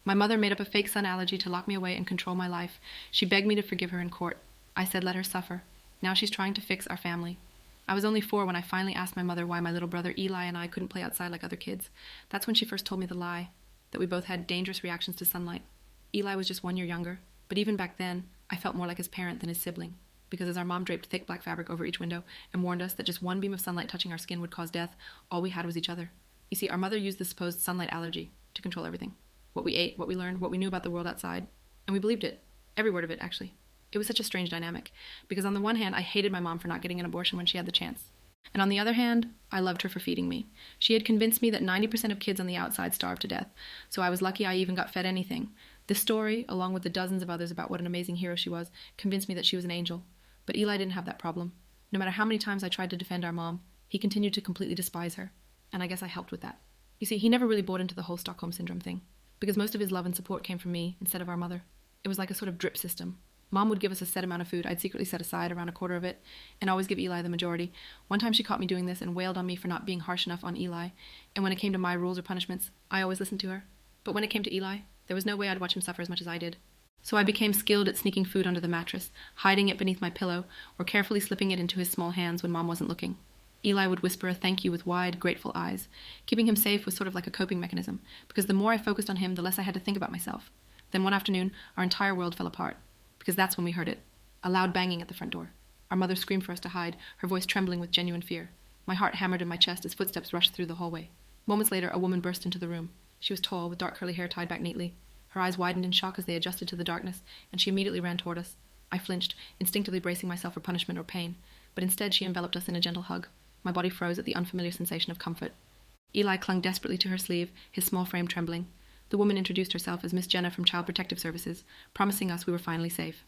My mother made up a fake son Allergy to lock me away and control my life. She begged me to forgive her in court. I said let her suffer. Now she's trying to fix our family. I was only 4 when I finally asked my mother why my little brother Eli and I couldn't play outside like other kids. That's when she first told me the lie, that we both had dangerous reactions to sunlight. Eli was just 1 year younger, but even back then, I felt more like his parent than his sibling, because as our mom draped thick black fabric over each window and warned us that just one beam of sunlight touching our skin would cause death, all we had was each other. You see, our mother used the supposed sunlight allergy to control everything. What we ate, what we learned, what we knew about the world outside, and we believed it. Every word of it, actually. It was such a strange dynamic, because on the one hand, I hated my mom for not getting an abortion when she had the chance. And on the other hand, I loved her for feeding me. She had convinced me that 90% of kids on the outside starve to death, so I was lucky I even got fed anything. This story, along with the dozens of others about what an amazing hero she was, convinced me that she was an angel. But Eli didn't have that problem. No matter how many times I tried to defend our mom, he continued to completely despise her. And I guess I helped with that. You see, he never really bought into the whole Stockholm Syndrome thing, because most of his love and support came from me instead of our mother. It was like a sort of drip system. Mom would give us a set amount of food. I'd secretly set aside around a quarter of it, and always give Eli the majority. One time she caught me doing this and wailed on me for not being harsh enough on Eli, and when it came to my rules or punishments, I always listened to her. But when it came to Eli, there was no way I'd watch him suffer as much as I did. So I became skilled at sneaking food under the mattress, hiding it beneath my pillow, or carefully slipping it into his small hands when Mom wasn't looking. Eli would whisper a thank you with wide, grateful eyes. Keeping him safe was sort of like a coping mechanism, because the more I focused on him, the less I had to think about myself. Then one afternoon, our entire world fell apart, because that's when we heard it. A loud banging at the front door. Our mother screamed for us to hide, her voice trembling with genuine fear. My heart hammered in my chest as footsteps rushed through the hallway. Moments later, a woman burst into the room. She was tall, with dark curly hair tied back neatly. Her eyes widened in shock as they adjusted to the darkness, and she immediately ran toward us. I flinched, instinctively bracing myself for punishment or pain, but instead she enveloped us in a gentle hug. My body froze at the unfamiliar sensation of comfort. Eli clung desperately to her sleeve, his small frame trembling. The woman introduced herself as Miss Jenna from Child Protective Services, promising us we were finally safe.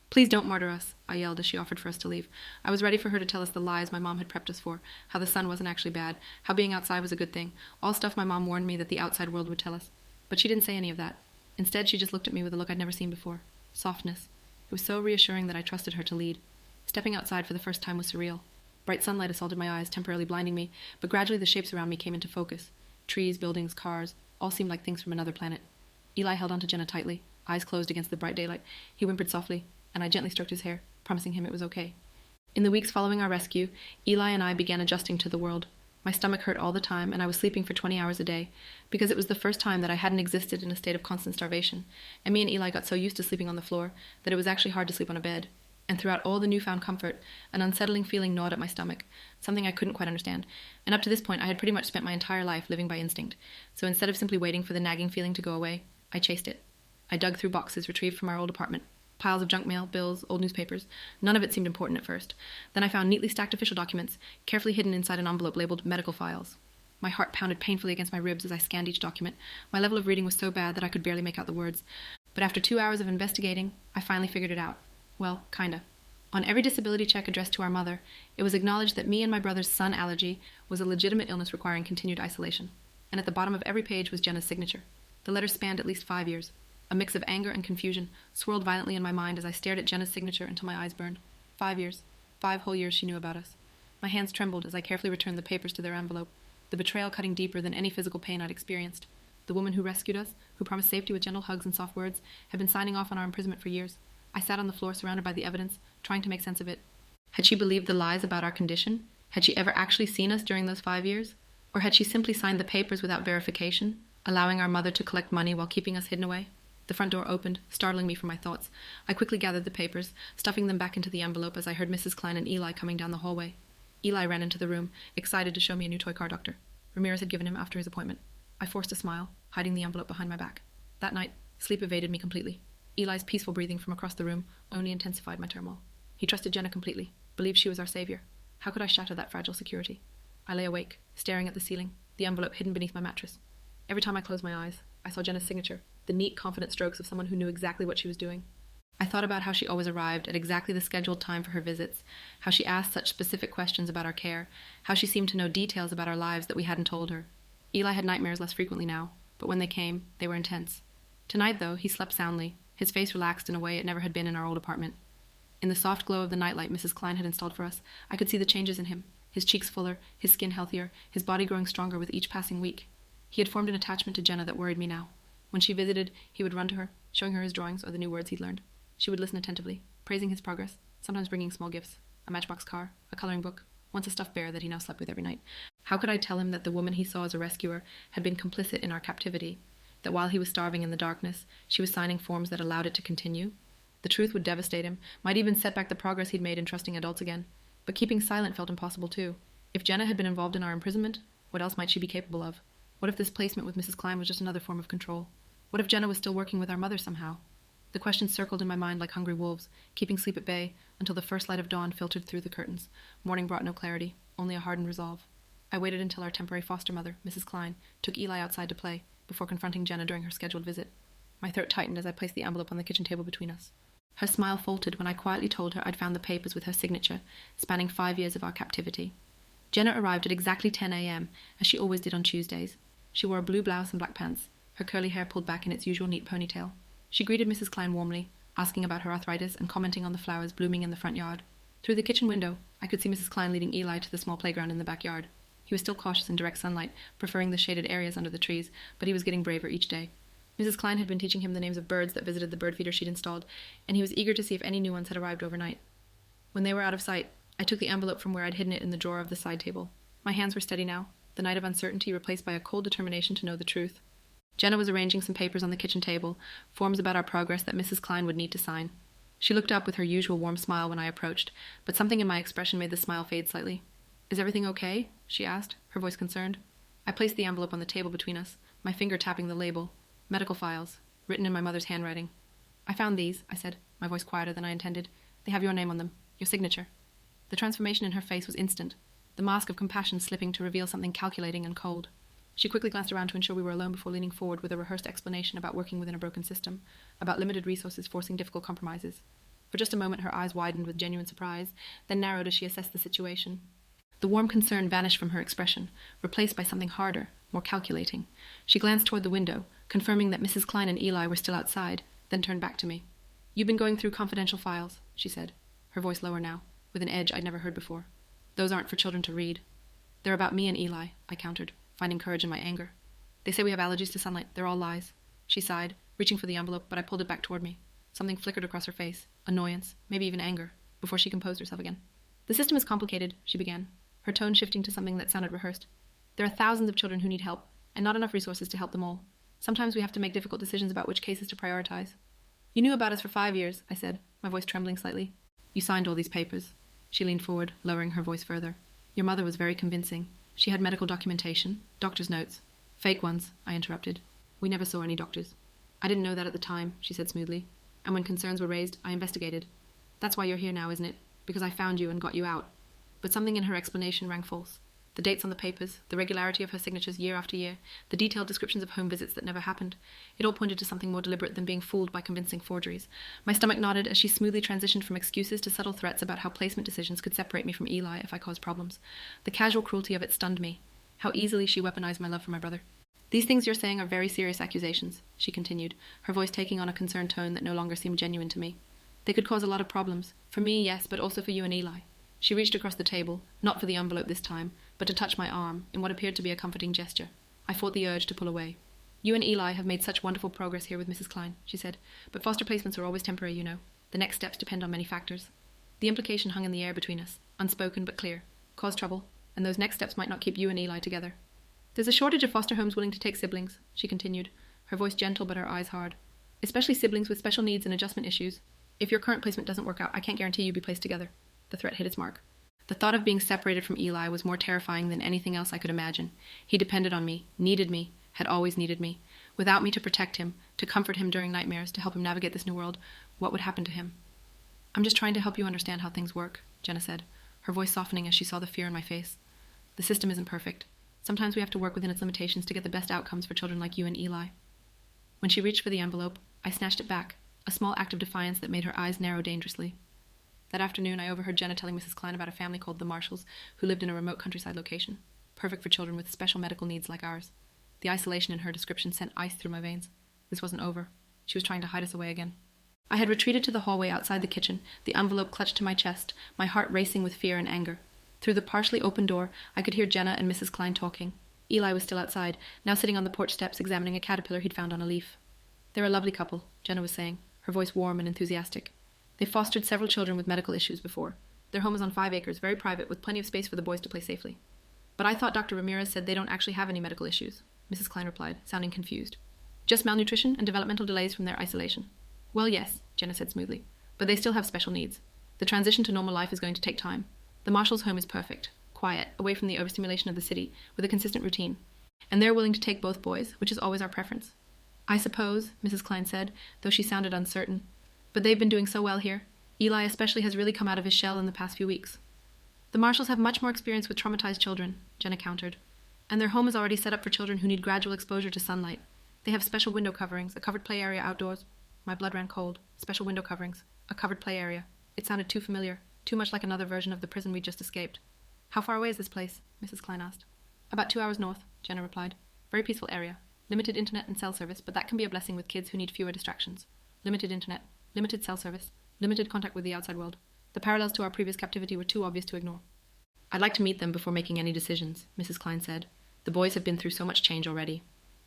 "Please don't murder us," I yelled as she offered for us to leave. I was ready for her to tell us the lies my mom had prepped us for, how the sun wasn't actually bad, how being outside was a good thing, all stuff my mom warned me that the outside world would tell us. But she didn't say any of that. Instead, she just looked at me with a look I'd never seen before. Softness. It was so reassuring that I trusted her to lead. Stepping outside for the first time was surreal. Bright sunlight assaulted my eyes, temporarily blinding me, but gradually the shapes around me came into focus. Trees, buildings, cars, all seemed like things from another planet. Eli held onto Jenna tightly, eyes closed against the bright daylight. He whimpered softly, and I gently stroked his hair, promising him it was okay. In the weeks following our rescue, Eli and I began adjusting to the world. My stomach hurt all the time, and I was sleeping for 20 hours a day, because it was the first time that I hadn't existed in a state of constant starvation, and me and Eli got so used to sleeping on the floor that it was actually hard to sleep on a bed. And throughout all the newfound comfort, an unsettling feeling gnawed at my stomach, something I couldn't quite understand. And up to this point, I had pretty much spent my entire life living by instinct, so instead of simply waiting for the nagging feeling to go away, I chased it. I dug through boxes retrieved from our old apartment. Piles of junk mail, bills, old newspapers. None of it seemed important at first. Then I found neatly stacked official documents, carefully hidden inside an envelope labeled medical files. My heart pounded painfully against my ribs as I scanned each document. My level of reading was so bad that I could barely make out the words. But after 2 hours of investigating, I finally figured it out. Well, kinda. On every disability check addressed to our mother, it was acknowledged that me and my brother's sun allergy was a legitimate illness requiring continued isolation. And at the bottom of every page was Jenna's signature. The letter spanned at least 5 years. A mix of anger and confusion swirled violently in my mind as I stared at Jenna's signature until my eyes burned. 5 years. 5 whole years she knew about us. My hands trembled as I carefully returned the papers to their envelope, the betrayal cutting deeper than any physical pain I'd experienced. The woman who rescued us, who promised safety with gentle hugs and soft words, had been signing off on our imprisonment for years. I sat on the floor surrounded by the evidence, trying to make sense of it. Had she believed the lies about our condition? Had she ever actually seen us during those 5 years? Or had she simply signed the papers without verification, allowing our mother to collect money while keeping us hidden away? The front door opened, startling me from my thoughts. I quickly gathered the papers, stuffing them back into the envelope as I heard Mrs. Klein and Eli coming down the hallway. Eli ran into the room, excited to show me a new toy car doctor. Ramirez had given him after his appointment. I forced a smile, hiding the envelope behind my back. That night, sleep evaded me completely. Eli's peaceful breathing from across the room only intensified my turmoil. He trusted Jenna completely, believed she was our savior. How could I shatter that fragile security? I lay awake, staring at the ceiling, the envelope hidden beneath my mattress. Every time I closed my eyes, I saw Jenna's signature, the neat, confident strokes of someone who knew exactly what she was doing. I thought about how she always arrived at exactly the scheduled time for her visits, how she asked such specific questions about our care, how she seemed to know details about our lives that we hadn't told her. Eli had nightmares less frequently now, but when they came, they were intense. Tonight, though, he slept soundly, his face relaxed in a way it never had been in our old apartment. In the soft glow of the nightlight Mrs. Klein had installed for us, I could see the changes in him, his cheeks fuller, his skin healthier, his body growing stronger with each passing week. He had formed an attachment to Jenna that worried me now. When she visited, he would run to her, showing her his drawings or the new words he'd learned. She would listen attentively, praising his progress, sometimes bringing small gifts, a matchbox car, a coloring book, once a stuffed bear that he now slept with every night. How could I tell him that the woman he saw as a rescuer had been complicit in our captivity, that while he was starving in the darkness, she was signing forms that allowed it to continue? The truth would devastate him, might even set back the progress he'd made in trusting adults again. But keeping silent felt impossible too. If Jenna had been involved in our imprisonment, what else might she be capable of? What if this placement with Mrs. Klein was just another form of control? What if Jenna was still working with our mother somehow? The questions circled in my mind like hungry wolves, keeping sleep at bay until the first light of dawn filtered through the curtains. Morning brought no clarity, only a hardened resolve. I waited until our temporary foster mother, Mrs. Klein, took Eli outside to play, before confronting Jenna during her scheduled visit. My throat tightened as I placed the envelope on the kitchen table between us. Her smile faltered when I quietly told her I'd found the papers with her signature, spanning 5 years of our captivity. Jenna arrived at exactly 10 a.m., as she always did on Tuesdays. She wore a blue blouse and black pants, her curly hair pulled back in its usual neat ponytail. She greeted Mrs. Klein warmly, asking about her arthritis and commenting on the flowers blooming in the front yard. Through the kitchen window, I could see Mrs. Klein leading Eli to the small playground in the backyard. He was still cautious in direct sunlight, preferring the shaded areas under the trees, but he was getting braver each day. Mrs. Klein had been teaching him the names of birds that visited the bird feeder she'd installed, and he was eager to see if any new ones had arrived overnight. When they were out of sight, I took the envelope from where I'd hidden it in the drawer of the side table. My hands were steady now, the night of uncertainty replaced by a cold determination to know the truth. Jenna was arranging some papers on the kitchen table, forms about our progress that Mrs. Klein would need to sign. She looked up with her usual warm smile when I approached, but something in my expression made the smile fade slightly. "Is everything okay?" she asked, her voice concerned. I placed the envelope on the table between us, my finger tapping the label. Medical files, written in my mother's handwriting. "I found these," I said, my voice quieter than I intended. "They have your name on them, your signature." The transformation in her face was instant, the mask of compassion slipping to reveal something calculating and cold. She quickly glanced around to ensure we were alone before leaning forward with a rehearsed explanation about working within a broken system, about limited resources forcing difficult compromises. For just a moment her eyes widened with genuine surprise, then narrowed as she assessed the situation. The warm concern vanished from her expression, replaced by something harder, more calculating. She glanced toward the window, confirming that Mrs. Klein and Eli were still outside, then turned back to me. "You've been going through confidential files," she said, her voice lower now, with an edge I'd never heard before. "Those aren't for children to read." "They're about me and Eli," I countered, finding courage in my anger. "They say we have allergies to sunlight. They're all lies." She sighed, reaching for the envelope, but I pulled it back toward me. Something flickered across her face, annoyance, maybe even anger, before she composed herself again. "The system is complicated," she began, her tone shifting to something that sounded rehearsed. "There are thousands of children who need help, and not enough resources to help them all. Sometimes we have to make difficult decisions about which cases to prioritize." "You knew about us for 5 years," I said, my voice trembling slightly. "You signed all these papers." She leaned forward, lowering her voice further. "Your mother was very convincing. She had medical documentation, doctor's notes." "Fake ones," I interrupted. "We never saw any doctors." "I didn't know that at the time," she said smoothly. "And when concerns were raised, I investigated. That's why you're here now, isn't it? Because I found you and got you out." But something in her explanation rang false. The dates on the papers, the regularity of her signatures year after year, the detailed descriptions of home visits that never happened, it all pointed to something more deliberate than being fooled by convincing forgeries. My stomach nodded as she smoothly transitioned from excuses to subtle threats about how placement decisions could separate me from Eli if I caused problems. The casual cruelty of it stunned me. How easily she weaponized my love for my brother. "These things you're saying are very serious accusations," she continued, her voice taking on a concerned tone that no longer seemed genuine to me. "They could cause a lot of problems. For me, yes, but also for you and Eli." She reached across the table, not for the envelope this time, but to touch my arm, in what appeared to be a comforting gesture. I fought the urge to pull away. "You and Eli have made such wonderful progress here with Mrs. Klein," she said, "but foster placements are always temporary, you know. The next steps depend on many factors." The implication hung in the air between us, unspoken but clear. Cause trouble, and those next steps might not keep you and Eli together. "There's a shortage of foster homes willing to take siblings," she continued, her voice gentle but her eyes hard. "Especially siblings with special needs and adjustment issues. If your current placement doesn't work out, I can't guarantee you'll be placed together." The threat hit its mark. The thought of being separated from Eli was more terrifying than anything else I could imagine. He depended on me, needed me, had always needed me. Without me to protect him, to comfort him during nightmares, to help him navigate this new world, what would happen to him? "I'm just trying to help you understand how things work," Jenna said, her voice softening as she saw the fear in my face. "The system isn't perfect. Sometimes we have to work within its limitations to get the best outcomes for children like you and Eli." When she reached for the envelope, I snatched it back, a small act of defiance that made her eyes narrow dangerously. That afternoon, I overheard Jenna telling Mrs. Klein about a family called the Marshalls, who lived in a remote countryside location, perfect for children with special medical needs like ours. The isolation in her description sent ice through my veins. This wasn't over. She was trying to hide us away again. I had retreated to the hallway outside the kitchen, the envelope clutched to my chest, my heart racing with fear and anger. Through the partially open door, I could hear Jenna and Mrs. Klein talking. Eli was still outside, now sitting on the porch steps examining a caterpillar he'd found on a leaf. They're a lovely couple, Jenna was saying, her voice warm and enthusiastic. They've fostered several children with medical issues before. Their home is on 5 acres, very private, with plenty of space for the boys to play safely. But I thought Dr. Ramirez said they don't actually have any medical issues, Mrs. Klein replied, sounding confused. Just malnutrition and developmental delays from their isolation. Well, yes, Jenna said smoothly, but they still have special needs. The transition to normal life is going to take time. The Marshalls' home is perfect, quiet, away from the overstimulation of the city, with a consistent routine. And they're willing to take both boys, which is always our preference. I suppose, Mrs. Klein said, though she sounded uncertain. But they've been doing so well here. Eli especially has really come out of his shell in the past few weeks. The Marshalls have much more experience with traumatized children, Jenna countered. And their home is already set up for children who need gradual exposure to sunlight. They have special window coverings, a covered play area outdoors. My blood ran cold. Special window coverings, a covered play area. It sounded too familiar, too much like another version of the prison we'd just escaped. How far away is this place? Mrs. Klein asked. About 2 hours north, Jenna replied. Very peaceful area. Limited internet and cell service, but that can be a blessing with kids who need fewer distractions. Limited internet, limited cell service, limited contact with the outside world. The parallels to our previous captivity were too obvious to ignore. I'd like to meet them before making any decisions, Mrs. Klein said. The boys have been through so much change already.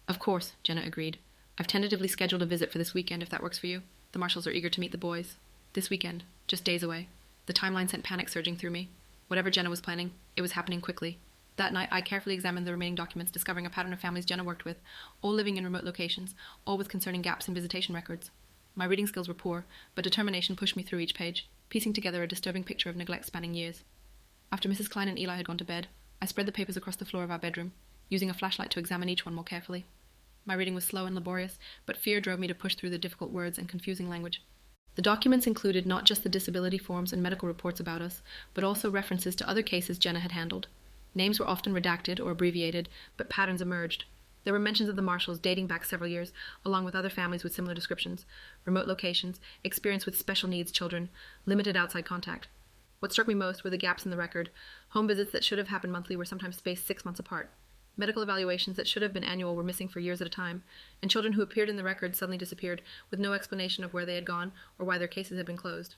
Of course, Jenna agreed. I've tentatively scheduled a visit for this weekend if that works for you. The Marshalls are eager to meet the boys. This weekend, just days away. The timeline sent panic surging through me. Whatever Jenna was planning, it was happening quickly. That night, I carefully examined the remaining documents, discovering a pattern of families Jenna worked with, all living in remote locations, all with concerning gaps in visitation records. My reading skills were poor, but determination pushed me through each page, piecing together a disturbing picture of neglect spanning years. After Mrs. Klein and Eli had gone to bed, I spread the papers across the floor of our bedroom, using a flashlight to examine each one more carefully. My reading was slow and laborious, but fear drove me to push through the difficult words and confusing language. The documents included not just the disability forms and medical reports about us, but also references to other cases Jenna had handled. Names were often redacted or abbreviated, but patterns emerged. There were mentions of the Marshalls dating back several years, along with other families with similar descriptions, remote locations, experience with special needs children, limited outside contact. What struck me most were the gaps in the record. Home visits that should have happened monthly were sometimes spaced 6 months apart. Medical evaluations that should have been annual were missing for years at a time, and children who appeared in the record suddenly disappeared, with no explanation of where they had gone or why their cases had been closed.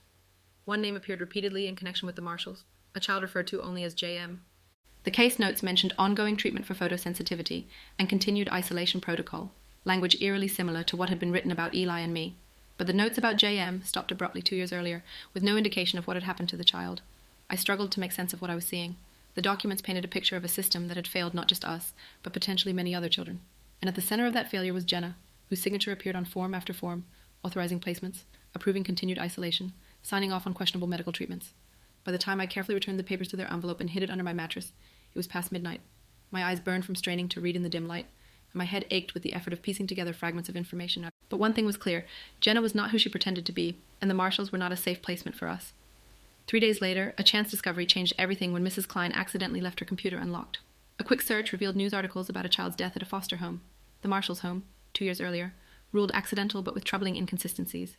One name appeared repeatedly in connection with the Marshalls, a child referred to only as JM. The case notes mentioned ongoing treatment for photosensitivity and continued isolation protocol, language eerily similar to what had been written about Eli and me. But the notes about JM stopped abruptly 2 years earlier, with no indication of what had happened to the child. I struggled to make sense of what I was seeing. The documents painted a picture of a system that had failed not just us, but potentially many other children. And at the center of that failure was Jenna, whose signature appeared on form after form, authorizing placements, approving continued isolation, signing off on questionable medical treatments. By the time I carefully returned the papers to their envelope and hid it under my mattress, it was past midnight. My eyes burned from straining to read in the dim light, and my head ached with the effort of piecing together fragments of information. But one thing was clear: Jenna was not who she pretended to be, and the Marshalls were not a safe placement for us. 3 days later, a chance discovery changed everything when Mrs. Klein accidentally left her computer unlocked. A quick search revealed news articles about a child's death at a foster home. The Marshalls' home, 2 years earlier, ruled accidental but with troubling inconsistencies.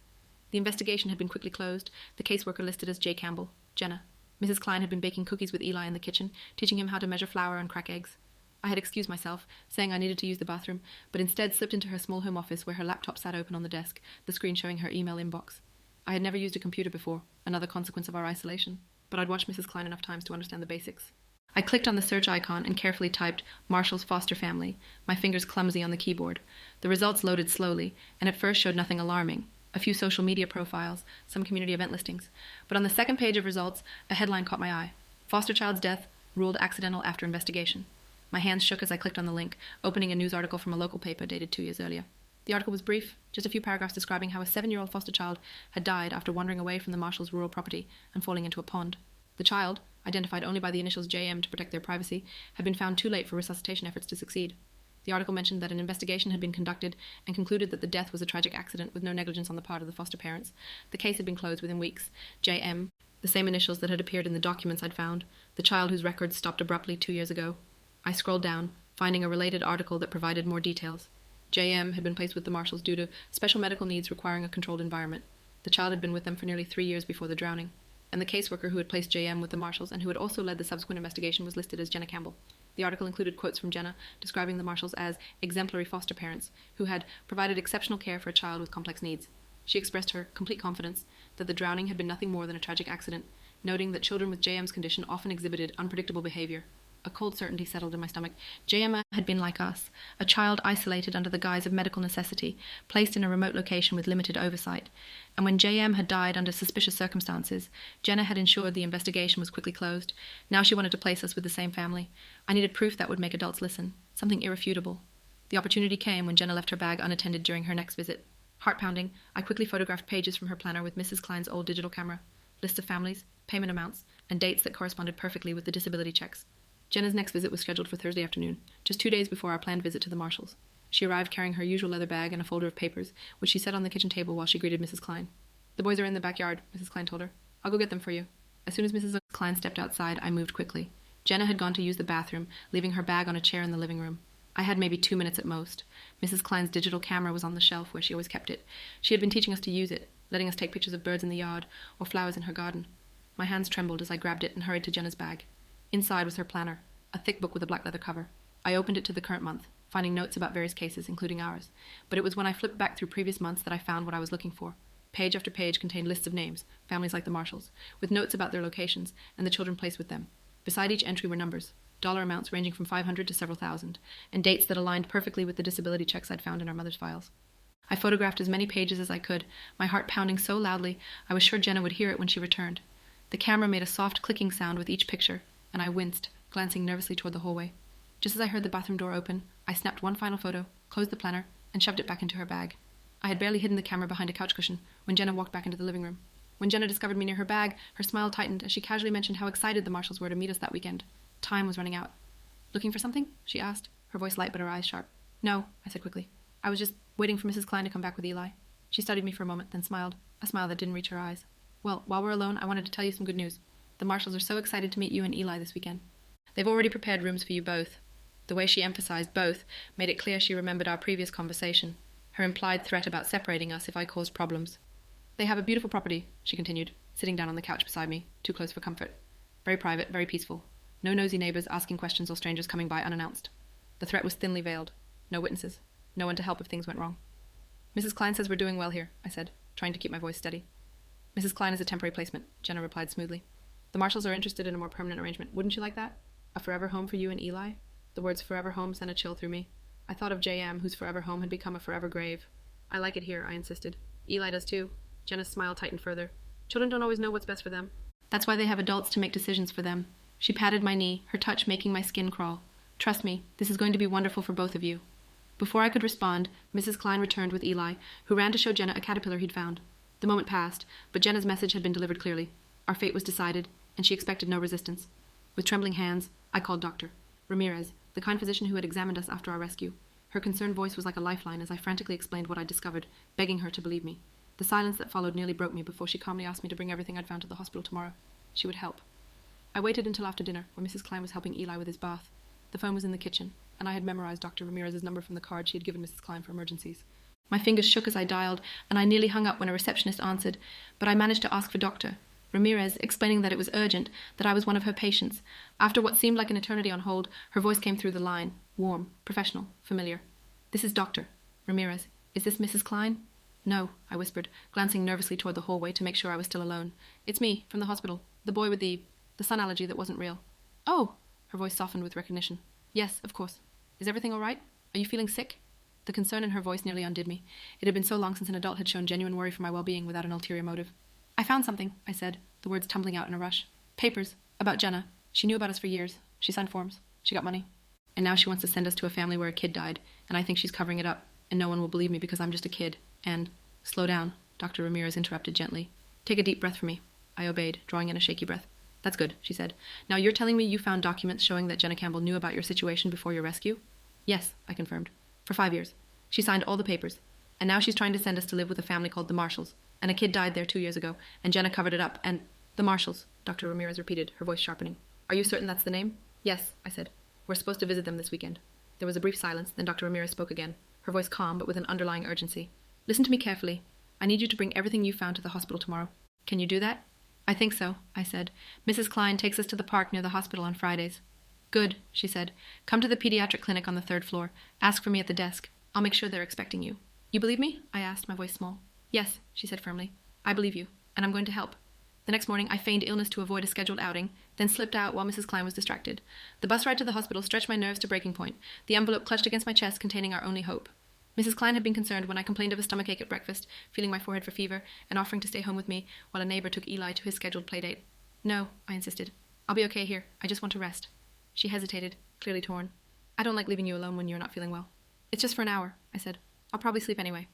The investigation had been quickly closed, the caseworker listed as J. Campbell, Jenna. Mrs. Klein had been baking cookies with Eli in the kitchen, teaching him how to measure flour and crack eggs. I had excused myself, saying I needed to use the bathroom, but instead slipped into her small home office where her laptop sat open on the desk, the screen showing her email inbox. I had never used a computer before, another consequence of our isolation, but I'd watched Mrs. Klein enough times to understand the basics. I clicked on the search icon and carefully typed Marshall's foster family, my fingers clumsy on the keyboard. The results loaded slowly, and at first showed nothing alarming. A few social media profiles, some community event listings. But on the second page of results, a headline caught my eye. Foster child's death, ruled accidental after investigation. My hands shook as I clicked on the link, opening a news article from a local paper dated 2 years earlier. The article was brief, just a few paragraphs describing how a 7-year-old foster child had died after wandering away from the Marshall's rural property and falling into a pond. The child, identified only by the initials JM to protect their privacy, had been found too late for resuscitation efforts to succeed. The article mentioned that an investigation had been conducted and concluded that the death was a tragic accident with no negligence on the part of the foster parents. The case had been closed within weeks. JM, the same initials that had appeared in the documents I'd found, the child whose records stopped abruptly 2 years ago. I scrolled down, finding a related article that provided more details. JM had been placed with the Marshalls due to special medical needs requiring a controlled environment. The child had been with them for nearly 3 years before the drowning, and the caseworker who had placed JM with the Marshalls and who had also led the subsequent investigation was listed as Jenna Campbell. The article included quotes from Jenna describing the Marshalls as exemplary foster parents who had provided exceptional care for a child with complex needs. She expressed her complete confidence that the drowning had been nothing more than a tragic accident, noting that children with JM's condition often exhibited unpredictable behavior. A cold certainty settled in my stomach. JM had been like us, a child isolated under the guise of medical necessity, placed in a remote location with limited oversight. And when JM had died under suspicious circumstances, Jenna had ensured the investigation was quickly closed. Now she wanted to place us with the same family. I needed proof that would make adults listen, something irrefutable. The opportunity came when Jenna left her bag unattended during her next visit. Heart-pounding, I quickly photographed pages from her planner with Mrs. Klein's old digital camera, list of families, payment amounts, and dates that corresponded perfectly with the disability checks. Jenna's next visit was scheduled for Thursday afternoon, just 2 days before our planned visit to the Marshalls. She arrived carrying her usual leather bag and a folder of papers, which she set on the kitchen table while she greeted Mrs. Klein. "The boys are in the backyard," Mrs. Klein told her. "I'll go get them for you." As soon as Mrs. Klein stepped outside, I moved quickly. Jenna had gone to use the bathroom, leaving her bag on a chair in the living room. I had maybe 2 minutes at most. Mrs. Klein's digital camera was on the shelf where she always kept it. She had been teaching us to use it, letting us take pictures of birds in the yard or flowers in her garden. My hands trembled as I grabbed it and hurried to Jenna's bag. Inside was her planner, a thick book with a black leather cover. I opened it to the current month, finding notes about various cases, including ours. But it was when I flipped back through previous months that I found what I was looking for. Page after page contained lists of names, families like the Marshalls, with notes about their locations and the children placed with them. Beside each entry were numbers, dollar amounts ranging from $500 to several thousand, and dates that aligned perfectly with the disability checks I'd found in our mother's files. I photographed as many pages as I could, my heart pounding so loudly I was sure Jenna would hear it when she returned. The camera made a soft clicking sound with each picture, and I winced, glancing nervously toward the hallway. Just as I heard the bathroom door open, I snapped one final photo, closed the planner, and shoved it back into her bag. I had barely hidden the camera behind a couch cushion when Jenna walked back into the living room. When Jenna discovered me near her bag, her smile tightened as she casually mentioned how excited the Marshalls were to meet us that weekend. Time was running out. "Looking for something?" she asked, her voice light but her eyes sharp. "No," I said quickly. "I was just waiting for Mrs. Klein to come back with Eli." She studied me for a moment, then smiled, a smile that didn't reach her eyes. "Well, while we're alone, I wanted to tell you some good news. The Marshalls are so excited to meet you and Eli this weekend. They've already prepared rooms for you both." The way she emphasized both made it clear she remembered our previous conversation, her implied threat about separating us if I caused problems. "They have a beautiful property," she continued, sitting down on the couch beside me, too close for comfort. "Very private, very peaceful. No nosy neighbors asking questions or strangers coming by unannounced." The threat was thinly veiled. No witnesses. No one to help if things went wrong. "Mrs. Klein says we're doing well here," I said, trying to keep my voice steady. "Mrs. Klein is a temporary placement," Jenna replied smoothly. "The Marshalls are interested in a more permanent arrangement. Wouldn't you like that? A forever home for you and Eli?" The words forever home sent a chill through me. I thought of JM, whose forever home had become a forever grave. "I like it here," I insisted. "Eli does too." Jenna's smile tightened further. "Children don't always know what's best for them. That's why they have adults to make decisions for them." She patted my knee, her touch making my skin crawl. "Trust me, this is going to be wonderful for both of you." Before I could respond, Mrs. Klein returned with Eli, who ran to show Jenna a caterpillar he'd found. The moment passed, but Jenna's message had been delivered clearly. Our fate was decided, and she expected no resistance. With trembling hands, I called Dr. Ramirez, the kind physician who had examined us after our rescue. Her concerned voice was like a lifeline as I frantically explained what I'd discovered, begging her to believe me. The silence that followed nearly broke me before she calmly asked me to bring everything I'd found to the hospital tomorrow. She would help. I waited until after dinner, where Mrs. Klein was helping Eli with his bath. The phone was in the kitchen, and I had memorized Dr. Ramirez's number from the card she had given Mrs. Klein for emergencies. My fingers shook as I dialed, and I nearly hung up when a receptionist answered, but I managed to ask for Dr. Ramirez, explaining that it was urgent, that I was one of her patients. After what seemed like an eternity on hold, her voice came through the line, warm, professional, familiar. "This is Dr. Ramirez. Is this Mrs. Klein?" "No," I whispered, glancing nervously toward the hallway to make sure I was still alone. "It's me, from the hospital, the boy with the sun allergy that wasn't real." "Oh!" Her voice softened with recognition. "Yes, of course. Is everything all right? Are you feeling sick?" The concern in her voice nearly undid me. It had been so long since an adult had shown genuine worry for my well-being without an ulterior motive. "I found something," I said, the words tumbling out in a rush. "Papers. About Jenna. She knew about us for years. She signed forms. She got money. And now she wants to send us to a family where a kid died, and I think she's covering it up, and no one will believe me because I'm just a kid, and—" "Slow down," Dr. Ramirez interrupted gently. "Take a deep breath for me." I obeyed, drawing in a shaky breath. "That's good," she said. "Now you're telling me you found documents showing that Jenna Campbell knew about your situation before your rescue?" "Yes," I confirmed. "For 5 years. She signed all the papers. And now she's trying to send us to live with a family called the Marshalls. And a kid died there 2 years ago, and Jenna covered it up, and—" "The Marshalls," Dr. Ramirez repeated, her voice sharpening. "Are you certain that's the name?" "Yes," I said. "We're supposed to visit them this weekend." There was a brief silence, then Dr. Ramirez spoke again, her voice calm but with an underlying urgency. "Listen to me carefully. I need you to bring everything you found to the hospital tomorrow. Can you do that?" "I think so," I said. "Mrs. Klein takes us to the park near the hospital on Fridays." "Good," she said. "Come to the pediatric clinic on the 3rd floor. Ask for me at the desk. I'll make sure they're expecting you." "You believe me?" I asked, my voice small. "Yes," she said firmly. "I believe you, and I'm going to help." The next morning, I feigned illness to avoid a scheduled outing, then slipped out while Mrs. Klein was distracted. The bus ride to the hospital stretched my nerves to breaking point, the envelope clutched against my chest containing our only hope. Mrs. Klein had been concerned when I complained of a stomachache at breakfast, feeling my forehead for fever, and offering to stay home with me while a neighbour took Eli to his scheduled playdate. No, I insisted. I'll be okay here. I just want to rest. She hesitated, clearly torn. I don't like leaving you alone when you're not feeling well. It's just for an hour, I said. I'll probably sleep anyway.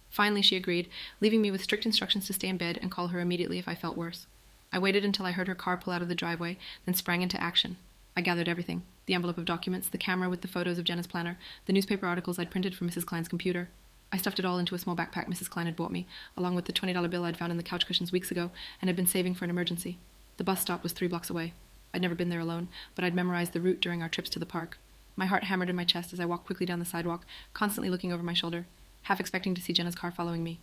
Finally, she agreed, leaving me with strict instructions to stay in bed and call her immediately if I felt worse. I waited until I heard her car pull out of the driveway, then sprang into action. I gathered everything. The envelope of documents, the camera with the photos of Jenna's planner, the newspaper articles I'd printed from Mrs. Klein's computer. I stuffed it all into a small backpack Mrs. Klein had bought me, along with the $20 bill I'd found in the couch cushions weeks ago and had been saving for an emergency. The bus stop was 3 blocks away. I'd never been there alone, but I'd memorized the route during our trips to the park. My heart hammered in my chest as I walked quickly down the sidewalk, constantly looking over my shoulder, half expecting to see Jenna's car following me.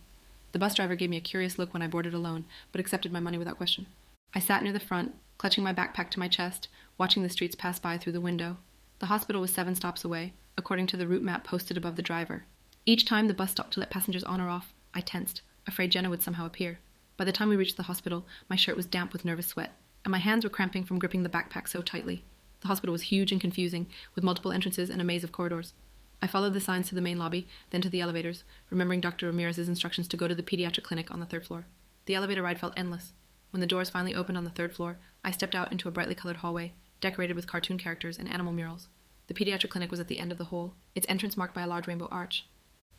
The bus driver gave me a curious look when I boarded alone, but accepted my money without question. I sat near the front, clutching my backpack to my chest, watching the streets pass by through the window. The hospital was 7 stops away, according to the route map posted above the driver. Each time the bus stopped to let passengers on or off, I tensed, afraid Jenna would somehow appear. By the time we reached the hospital, my shirt was damp with nervous sweat, and my hands were cramping from gripping the backpack so tightly. The hospital was huge and confusing, with multiple entrances and a maze of corridors. I followed the signs to the main lobby, then to the elevators, remembering Dr. Ramirez's instructions to go to the pediatric clinic on the 3rd floor. The elevator ride felt endless. When the doors finally opened on the 3rd floor, I stepped out into a brightly colored hallway, decorated with cartoon characters and animal murals. The pediatric clinic was at the end of the hall, its entrance marked by a large rainbow arch.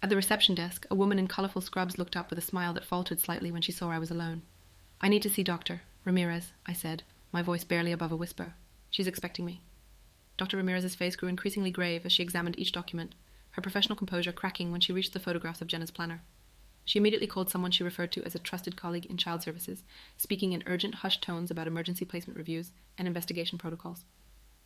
At the reception desk, a woman in colorful scrubs looked up with a smile that faltered slightly when she saw I was alone. "I need to see Dr. Ramirez," I said, my voice barely above a whisper. "She's expecting me." Dr. Ramirez's face grew increasingly grave as she examined each document, her professional composure cracking when she reached the photographs of Jenna's planner. She immediately called someone she referred to as a trusted colleague in child services, speaking in urgent, hushed tones about emergency placement reviews and investigation protocols.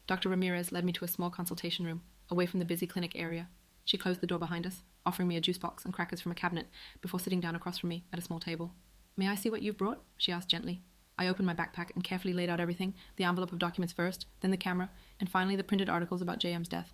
Dr. Ramirez led me to a small consultation room, away from the busy clinic area. She closed the door behind us, offering me a juice box and crackers from a cabinet before sitting down across from me at a small table. "May I see what you've brought?" she asked gently. I opened my backpack and carefully laid out everything, the envelope of documents first, then the camera, and finally the printed articles about JM's death.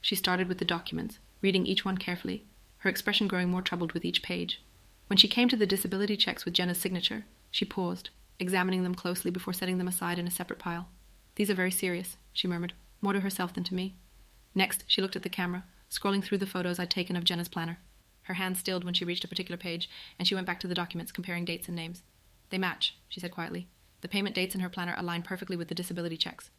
She started with the documents, reading each one carefully, her expression growing more troubled with each page. When she came to the disability checks with Jenna's signature, she paused, examining them closely before setting them aside in a separate pile. "These are very serious," she murmured, more to herself than to me. Next, she looked at the camera, scrolling through the photos I'd taken of Jenna's planner. Her hand stilled when she reached a particular page, and she went back to the documents, comparing dates and names. "They match," she said quietly. The payment dates in her planner aligned perfectly with the disability checks.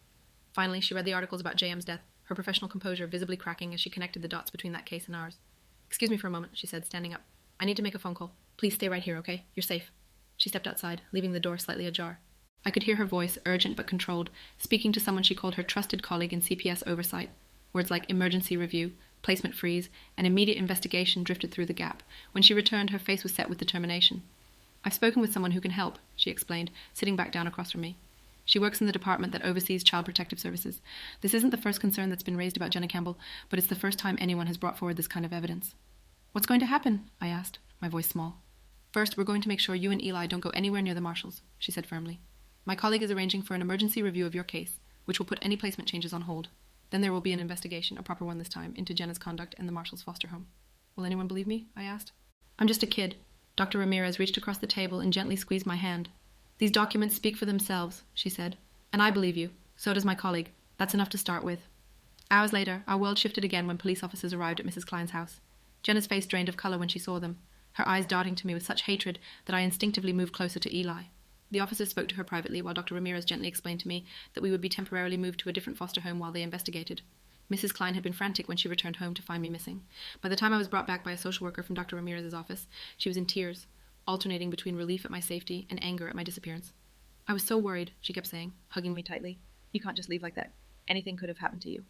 Finally, she read the articles about JM's death, her professional composure visibly cracking as she connected the dots between that case and ours. "Excuse me for a moment," she said, standing up. "I need to make a phone call. Please stay right here, okay? You're safe." She stepped outside, leaving the door slightly ajar. I could hear her voice, urgent but controlled, speaking to someone she called her trusted colleague in CPS oversight. Words like emergency review, placement freeze, and immediate investigation drifted through the gap. When she returned, her face was set with determination. "I've spoken with someone who can help," she explained, sitting back down across from me. "She works in the department that oversees Child Protective Services. This isn't the first concern that's been raised about Jenna Campbell, but it's the first time anyone has brought forward this kind of evidence." "What's going to happen?" I asked, my voice small. "First, we're going to make sure you and Eli don't go anywhere near the marshals," she said firmly. "My colleague is arranging for an emergency review of your case, which will put any placement changes on hold. Then there will be an investigation, a proper one this time, into Jenna's conduct in the Marshall's foster home." "Will anyone believe me?" I asked. "I'm just a kid." Dr. Ramirez reached across the table and gently squeezed my hand. "These documents speak for themselves," she said. "And I believe you. So does my colleague. That's enough to start with." Hours later, our world shifted again when police officers arrived at Mrs. Klein's house. Jenna's face drained of color when she saw them, her eyes darting to me with such hatred that I instinctively moved closer to Eli. The officers spoke to her privately while Dr. Ramirez gently explained to me that we would be temporarily moved to a different foster home while they investigated. Mrs. Klein had been frantic when she returned home to find me missing. By the time I was brought back by a social worker from Dr. Ramirez's office, she was in tears, alternating between relief at my safety and anger at my disappearance. "I was so worried," she kept saying, hugging me tightly. "You can't just leave like that. Anything could have happened to you."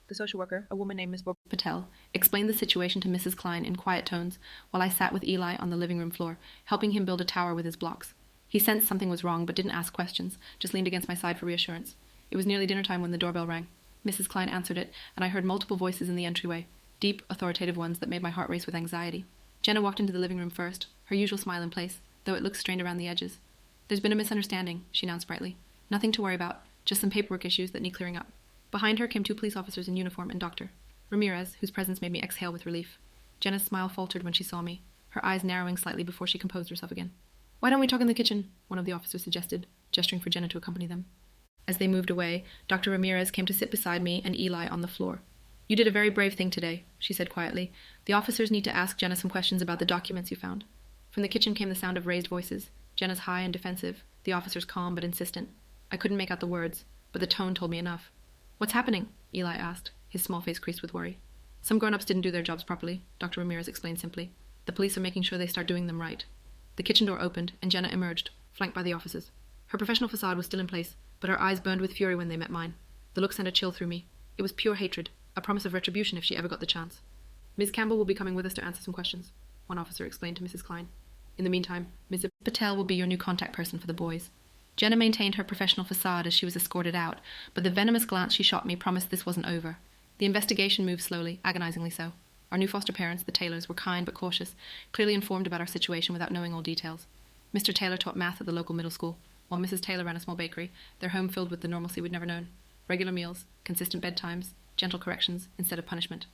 The social worker, a woman named Miss Patel, explained the situation to Mrs. Klein in quiet tones while I sat with Eli on the living room floor, helping him build a tower with his blocks. He sensed something was wrong but didn't ask questions, just leaned against my side for reassurance. It was nearly dinner time when the doorbell rang. Mrs. Klein answered it, and I heard multiple voices in the entryway, deep, authoritative ones that made my heart race with anxiety. Jenna walked into the living room first, her usual smile in place, though it looked strained around the edges. "There's been a misunderstanding," she announced brightly. "Nothing to worry about, just some paperwork issues that need clearing up." Behind her came 2 police officers in uniform and Dr. Ramirez, whose presence made me exhale with relief. Jenna's smile faltered when she saw me, her eyes narrowing slightly before she composed herself again. "Why don't we talk in the kitchen?" one of the officers suggested, gesturing for Jenna to accompany them. As they moved away, Dr. Ramirez came to sit beside me and Eli on the floor. "You did a very brave thing today," she said quietly. "The officers need to ask Jenna some questions about the documents you found." From the kitchen came the sound of raised voices, Jenna's high and defensive, the officers calm but insistent. I couldn't make out the words, but the tone told me enough. "What's happening?" Eli asked, his small face creased with worry. "Some grown-ups didn't do their jobs properly," Dr. Ramirez explained simply. "The police are making sure they start doing them right." The kitchen door opened, and Jenna emerged, flanked by the officers. Her professional facade was still in place, but her eyes burned with fury when they met mine. The look sent a chill through me. It was pure hatred, a promise of retribution if she ever got the chance. "Ms. Campbell will be coming with us to answer some questions," one officer explained to Mrs. Klein. "In the meantime, Ms. Patel will be your new contact person for the boys." Jenna maintained her professional facade as she was escorted out, but the venomous glance she shot me promised this wasn't over. The investigation moved slowly, agonizingly so. Our new foster parents, the Taylors, were kind but cautious, clearly informed about our situation without knowing all details. Mr. Taylor taught math at the local middle school, while Mrs. Taylor ran a small bakery, their home filled with the normalcy we'd never known. Regular meals, consistent bedtimes, gentle corrections instead of punishment.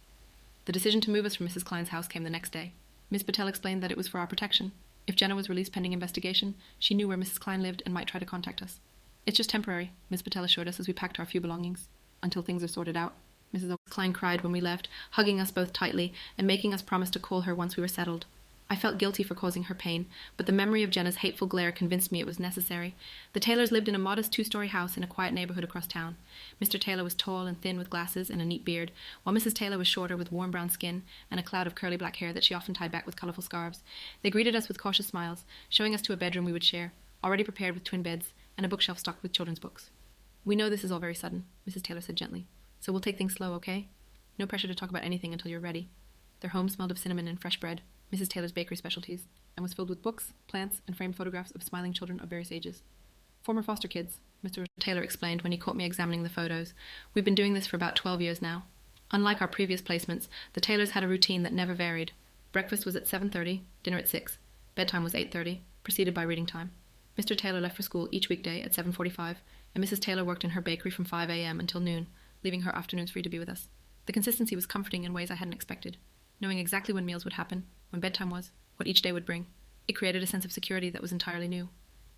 The decision to move us from Mrs. Klein's house came the next day. Miss Patel explained that it was for our protection. If Jenna was released pending investigation, she knew where Mrs. Klein lived and might try to contact us. "It's just temporary," Miss Patel assured us as we packed our few belongings. "Until things are sorted out." Mrs. Klein cried when we left, hugging us both tightly and making us promise to call her once we were settled. I felt guilty for causing her pain, but the memory of Jenna's hateful glare convinced me it was necessary. The Taylors lived in a modest 2-story house in a quiet neighborhood across town. Mr. Taylor was tall and thin with glasses and a neat beard, while Mrs. Taylor was shorter with warm brown skin and a cloud of curly black hair that she often tied back with colorful scarves. They greeted us with cautious smiles, showing us to a bedroom we would share, already prepared with twin beds and a bookshelf stocked with children's books. "We know this is all very sudden," Mrs. Taylor said gently, "so we'll take things slow, okay? No pressure to talk about anything until you're ready." Their home smelled of cinnamon and fresh bread, Mrs. Taylor's bakery specialties, and was filled with books, plants, and framed photographs of smiling children of various ages. "Former foster kids," Mr. Taylor explained when he caught me examining the photos. "We've been doing this for about 12 years now. Unlike our previous placements, the Taylors had a routine that never varied. Breakfast was at 7:30, dinner at 6. Bedtime was 8:30, preceded by reading time. Mr. Taylor left for school each weekday at 7:45, and Mrs. Taylor worked in her bakery from 5 a.m. until noon, leaving her afternoons free to be with us. The consistency was comforting in ways I hadn't expected. Knowing exactly when meals would happen, when bedtime was, what each day would bring, it created a sense of security that was entirely new.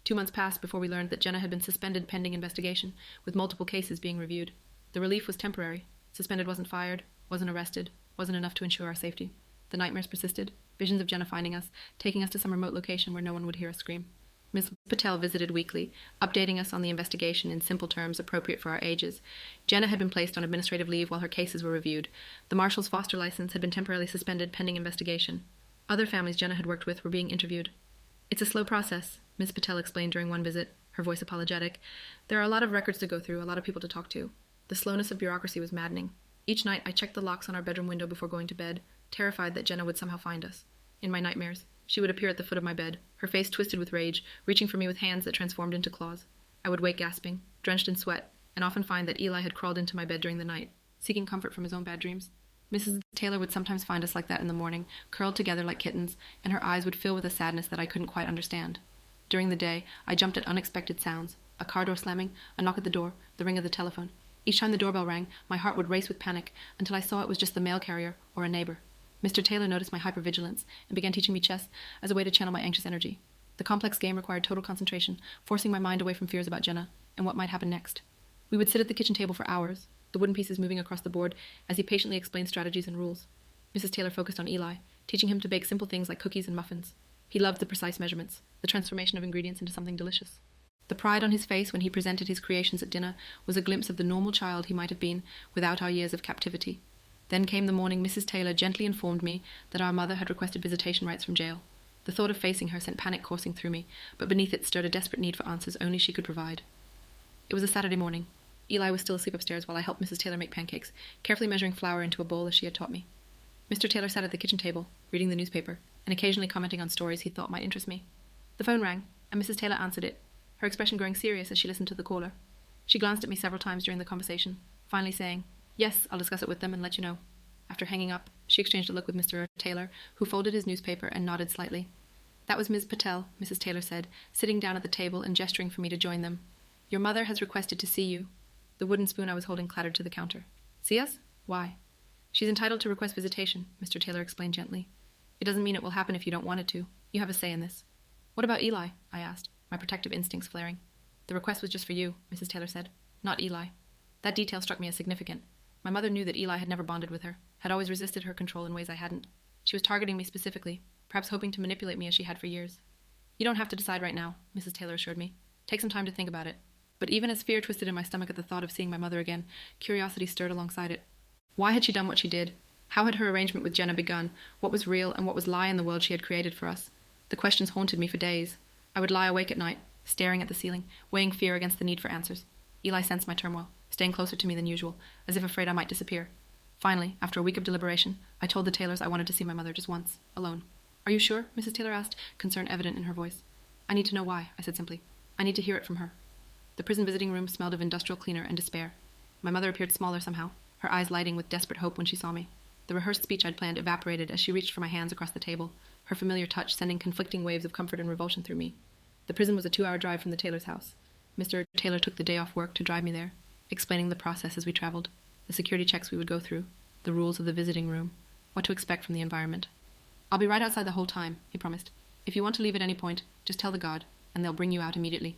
2 months passed before we learned that Jenna had been suspended pending investigation, with multiple cases being reviewed. The relief was temporary. Suspended wasn't fired, wasn't arrested, wasn't enough to ensure our safety. The nightmares persisted, visions of Jenna finding us, taking us to some remote location where no one would hear us scream. Ms. Patel visited weekly, updating us on the investigation in simple terms appropriate for our ages. Jenna had been placed on administrative leave while her cases were reviewed. The marshal's foster license had been temporarily suspended pending investigation. Other families Jenna had worked with were being interviewed. "It's a slow process," Ms. Patel explained during one visit, her voice apologetic. "There are a lot of records to go through, a lot of people to talk to." The slowness of bureaucracy was maddening. Each night I checked the locks on our bedroom window before going to bed, terrified that Jenna would somehow find us. In my nightmares, she would appear at the foot of my bed, her face twisted with rage, reaching for me with hands that transformed into claws. I would wake gasping, drenched in sweat, and often find that Eli had crawled into my bed during the night, seeking comfort from his own bad dreams. Mrs. Taylor would sometimes find us like that in the morning, curled together like kittens, and her eyes would fill with a sadness that I couldn't quite understand. During the day, I jumped at unexpected sounds, a car door slamming, a knock at the door, the ring of the telephone. Each time the doorbell rang, my heart would race with panic until I saw it was just the mail carrier or a neighbor. Mr. Taylor noticed my hypervigilance and began teaching me chess as a way to channel my anxious energy. The complex game required total concentration, forcing my mind away from fears about Jenna and what might happen next. We would sit at the kitchen table for hours, the wooden pieces moving across the board as he patiently explained strategies and rules. Mrs. Taylor focused on Eli, teaching him to bake simple things like cookies and muffins. He loved the precise measurements, the transformation of ingredients into something delicious. The pride on his face when he presented his creations at dinner was a glimpse of the normal child he might have been without our years of captivity. Then came the morning Mrs. Taylor gently informed me that our mother had requested visitation rights from jail. The thought of facing her sent panic coursing through me, but beneath it stirred a desperate need for answers only she could provide. It was a Saturday morning. Eli was still asleep upstairs while I helped Mrs. Taylor make pancakes, carefully measuring flour into a bowl as she had taught me. Mr. Taylor sat at the kitchen table, reading the newspaper, and occasionally commenting on stories he thought might interest me. The phone rang, and Mrs. Taylor answered it, her expression growing serious as she listened to the caller. She glanced at me several times during the conversation, finally saying, "Yes, I'll discuss it with them and let you know." After hanging up, she exchanged a look with Mr. Taylor, who folded his newspaper and nodded slightly. "That was Ms. Patel," Mrs. Taylor said, sitting down at the table and gesturing for me to join them. "Your mother has requested to see you." The wooden spoon I was holding clattered to the counter. "See us? Why?" "She's entitled to request visitation," Mr. Taylor explained gently. "It doesn't mean it will happen if you don't want it to. You have a say in this." What about Eli? I asked, my protective instincts flaring. The request was just for you, Mrs. Taylor said, not Eli. That detail struck me as significant. My mother knew that Eli had never bonded with her, had always resisted her control in ways I hadn't. She was targeting me specifically, perhaps hoping to manipulate me as she had for years. You don't have to decide right now, Mrs. Taylor assured me. Take some time to think about it. But even as fear twisted in my stomach at the thought of seeing my mother again, curiosity stirred alongside it. Why had she done what she did? How had her arrangement with Jenna begun? What was real and what was lie in the world she had created for us? The questions haunted me for days. I would lie awake at night, staring at the ceiling, weighing fear against the need for answers. Eli sensed my turmoil, staying closer to me than usual, as if afraid I might disappear. Finally, after a week of deliberation, I told the Taylors I wanted to see my mother just once, alone. Are you sure? Mrs. Taylor asked, concern evident in her voice. I need to know why, I said simply. I need to hear it from her. The prison visiting room smelled of industrial cleaner and despair. My mother appeared smaller somehow, her eyes lighting with desperate hope when she saw me. The rehearsed speech I'd planned evaporated as she reached for my hands across the table, her familiar touch sending conflicting waves of comfort and revulsion through me. The prison was a 2-hour drive from the Taylor's house. Mr. Taylor took the day off work to drive me there, explaining the process as we traveled, the security checks we would go through, the rules of the visiting room, what to expect from the environment. I'll be right outside the whole time, he promised. If you want to leave at any point, just tell the guard, and they'll bring you out immediately.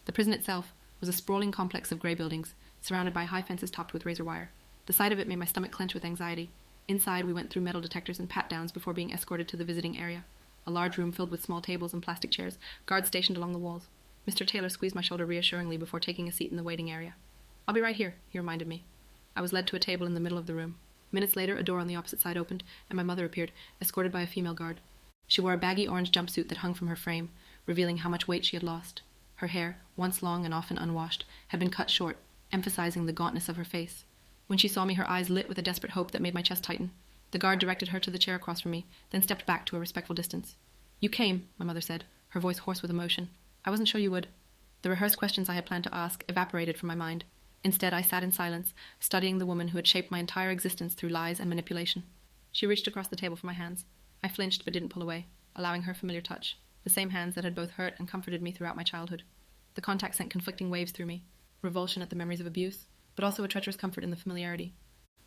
The prison itself was a sprawling complex of grey buildings, surrounded by high fences topped with razor wire. The sight of it made my stomach clench with anxiety. Inside, we went through metal detectors and pat-downs before being escorted to the visiting area. A large room filled with small tables and plastic chairs, guards stationed along the walls. Mr. Taylor squeezed my shoulder reassuringly before taking a seat in the waiting area. I'll be right here, he reminded me. I was led to a table in the middle of the room. Minutes later, a door on the opposite side opened, and my mother appeared, escorted by a female guard. She wore a baggy orange jumpsuit that hung from her frame, revealing how much weight she had lost. Her hair, once long and often unwashed, had been cut short, emphasizing the gauntness of her face. When she saw me, her eyes lit with a desperate hope that made my chest tighten. The guard directed her to the chair across from me, then stepped back to a respectful distance. You came, my mother said, her voice hoarse with emotion. I wasn't sure you would. The rehearsed questions I had planned to ask evaporated from my mind. Instead, I sat in silence, studying the woman who had shaped my entire existence through lies and manipulation. She reached across the table for my hands. I flinched but didn't pull away, allowing her familiar touch, the same hands that had both hurt and comforted me throughout my childhood. The contact sent conflicting waves through me, revulsion at the memories of abuse, but also a treacherous comfort in the familiarity.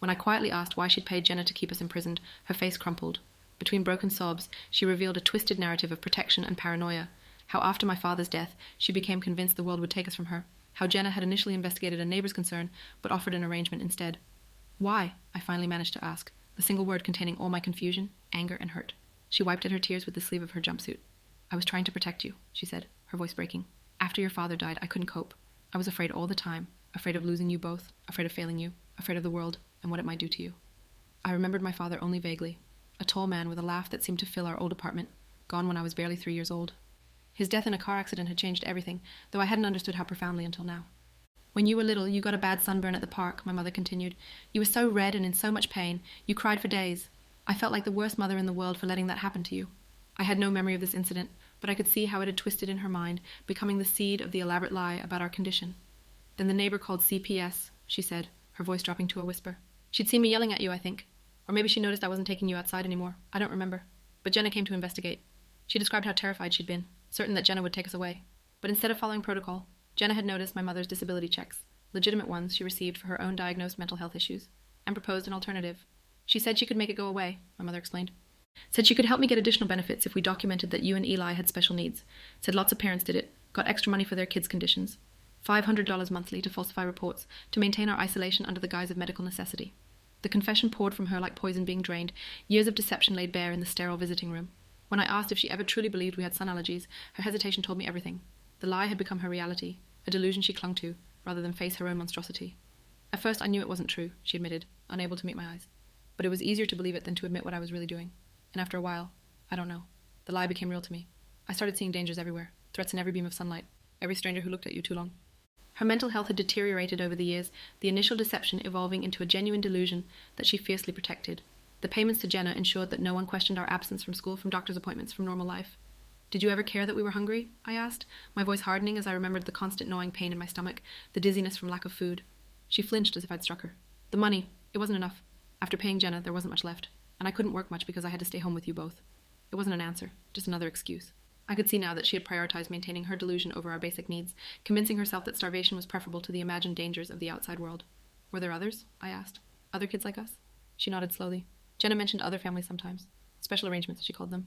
When I quietly asked why she'd paid Jenna to keep us imprisoned, her face crumpled. Between broken sobs, she revealed a twisted narrative of protection and paranoia, how after my father's death, she became convinced the world would take us from her, how Jenna had initially investigated a neighbor's concern, but offered an arrangement instead. Why? I finally managed to ask, the single word containing all my confusion, anger, and hurt. She wiped at her tears with the sleeve of her jumpsuit. I was trying to protect you, she said, her voice breaking. After your father died, I couldn't cope. I was afraid all the time, afraid of losing you both, afraid of failing you, afraid of the world and what it might do to you. I remembered my father only vaguely, a tall man with a laugh that seemed to fill our old apartment, gone when I was barely 3 years old. His death in a car accident had changed everything, though I hadn't understood how profoundly until now. When you were little, you got a bad sunburn at the park, my mother continued. You were so red and in so much pain, you cried for days. I felt like the worst mother in the world for letting that happen to you. I had no memory of this incident, but I could see how it had twisted in her mind, becoming the seed of the elaborate lie about our condition. Then the neighbor called CPS, she said, her voice dropping to a whisper. She'd seen me yelling at you, I think. Or maybe she noticed I wasn't taking you outside anymore. I don't remember. But Jenna came to investigate. She described how terrified she'd been, certain that Jenna would take us away. But instead of following protocol, Jenna had noticed my mother's disability checks, legitimate ones she received for her own diagnosed mental health issues, and proposed an alternative. She said she could make it go away, my mother explained. Said she could help me get additional benefits if we documented that you and Eli had special needs. Said lots of parents did it, got extra money for their kids' conditions. $500 monthly to falsify reports, to maintain our isolation under the guise of medical necessity. The confession poured from her like poison being drained, years of deception laid bare in the sterile visiting room. When I asked if she ever truly believed we had sun allergies, her hesitation told me everything. The lie had become her reality, a delusion she clung to, rather than face her own monstrosity. At first I knew it wasn't true, she admitted, unable to meet my eyes. But it was easier to believe it than to admit what I was really doing. And after a while, I don't know, the lie became real to me. I started seeing dangers everywhere, threats in every beam of sunlight, every stranger who looked at you too long. Her mental health had deteriorated over the years, the initial deception evolving into a genuine delusion that she fiercely protected. The payments to Jenna ensured that no one questioned our absence from school, from doctor's appointments, from normal life. Did you ever care that we were hungry? I asked, my voice hardening as I remembered the constant gnawing pain in my stomach, the dizziness from lack of food. She flinched as if I'd struck her. The money, it wasn't enough. After paying Jenna, there wasn't much left, and I couldn't work much because I had to stay home with you both. It wasn't an answer, just another excuse. I could see now that she had prioritized maintaining her delusion over our basic needs, convincing herself that starvation was preferable to the imagined dangers of the outside world. Were there others? I asked. Other kids like us? She nodded slowly. Jenna mentioned other families sometimes. Special arrangements, she called them.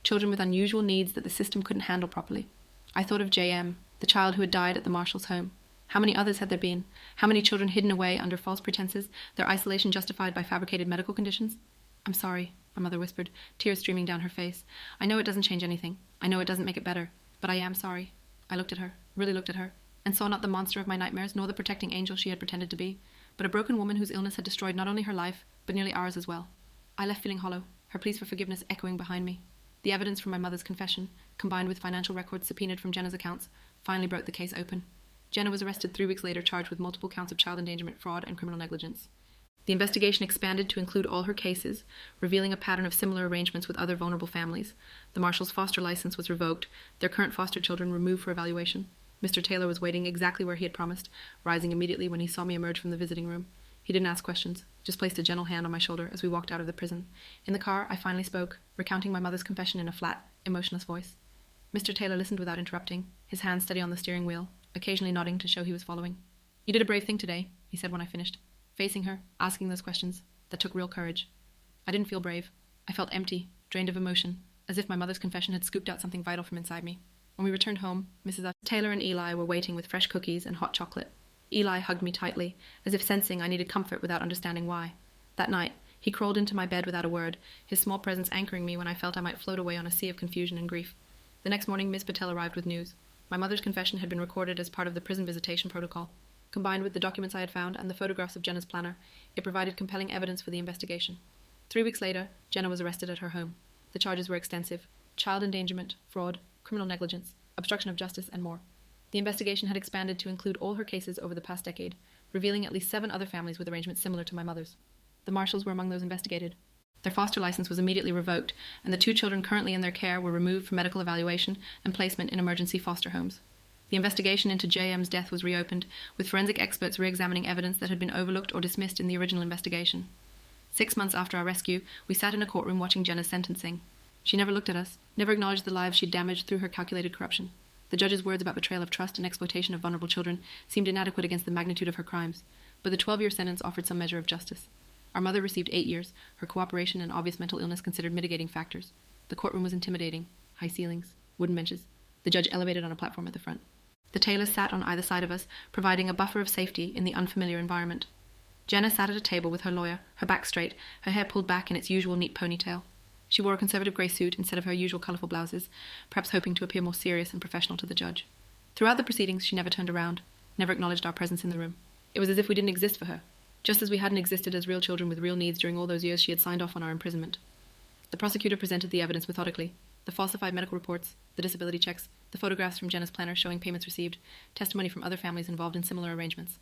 children with unusual needs that the system couldn't handle properly. I thought of JM, the child who had died at the Marshall's home. How many others had there been? How many children hidden away under false pretenses, their isolation justified by fabricated medical conditions? "I'm sorry," my mother whispered, tears streaming down her face. "I know it doesn't change anything. I know it doesn't make it better. But I am sorry." I looked at her, really looked at her, and saw not the monster of my nightmares nor the protecting angel she had pretended to be, but a broken woman whose illness had destroyed not only her life, but nearly ours as well. I left feeling hollow, her pleas for forgiveness echoing behind me. The evidence from my mother's confession, combined with financial records subpoenaed from Jenna's accounts, finally broke the case open. Jenna was arrested 3 weeks later, charged with multiple counts of child endangerment, fraud, and criminal negligence. The investigation expanded to include all her cases, revealing a pattern of similar arrangements with other vulnerable families. The Marshall's foster license was revoked, their current foster children removed for evaluation. Mr. Taylor was waiting exactly where he had promised, rising immediately when he saw me emerge from the visiting room. He didn't ask questions, just placed a gentle hand on my shoulder as we walked out of the prison. In the car, I finally spoke, recounting my mother's confession in a flat, emotionless voice. Mr. Taylor listened without interrupting, his hand steady on the steering wheel, occasionally nodding to show he was following. "You did a brave thing today," he said when I finished. Facing her, asking those questions, that took real courage. I didn't feel brave. I felt empty, drained of emotion, as if my mother's confession had scooped out something vital from inside me. When we returned home, Mrs. Taylor and Eli were waiting with fresh cookies and hot chocolate. Eli hugged me tightly, as if sensing I needed comfort without understanding why. That night, he crawled into my bed without a word, his small presence anchoring me when I felt I might float away on a sea of confusion and grief. The next morning, Ms. Patel arrived with news. My mother's confession had been recorded as part of the prison visitation protocol. Combined with the documents I had found and the photographs of Jenna's planner, it provided compelling evidence for the investigation. 3 weeks later, Jenna was arrested at her home. The charges were extensive: child endangerment, fraud, criminal negligence, obstruction of justice, and more. The investigation had expanded to include all her cases over the past decade, revealing at least 7 other families with arrangements similar to my mother's. The Marshalls were among those investigated. Their foster license was immediately revoked, and the 2 children currently in their care were removed for medical evaluation and placement in emergency foster homes. The investigation into JM's death was reopened, with forensic experts re-examining evidence that had been overlooked or dismissed in the original investigation. 6 months after our rescue, we sat in a courtroom watching Jenna's sentencing. She never looked at us, never acknowledged the lives she'd damaged through her calculated corruption. The judge's words about betrayal of trust and exploitation of vulnerable children seemed inadequate against the magnitude of her crimes, but the 12-year sentence offered some measure of justice. Our mother received 8 years, her cooperation and obvious mental illness considered mitigating factors. The courtroom was intimidating: high ceilings, wooden benches, the judge elevated on a platform at the front. The Taylors sat on either side of us, providing a buffer of safety in the unfamiliar environment. Jenna sat at a table with her lawyer, her back straight, her hair pulled back in its usual neat ponytail. She wore a conservative grey suit instead of her usual colourful blouses, perhaps hoping to appear more serious and professional to the judge. Throughout the proceedings, she never turned around, never acknowledged our presence in the room. It was as if we didn't exist for her, just as we hadn't existed as real children with real needs during all those years she had signed off on our imprisonment. The prosecutor presented the evidence methodically: the falsified medical reports, the disability checks, the photographs from Jenna's planner showing payments received, testimony from other families involved in similar arrangements.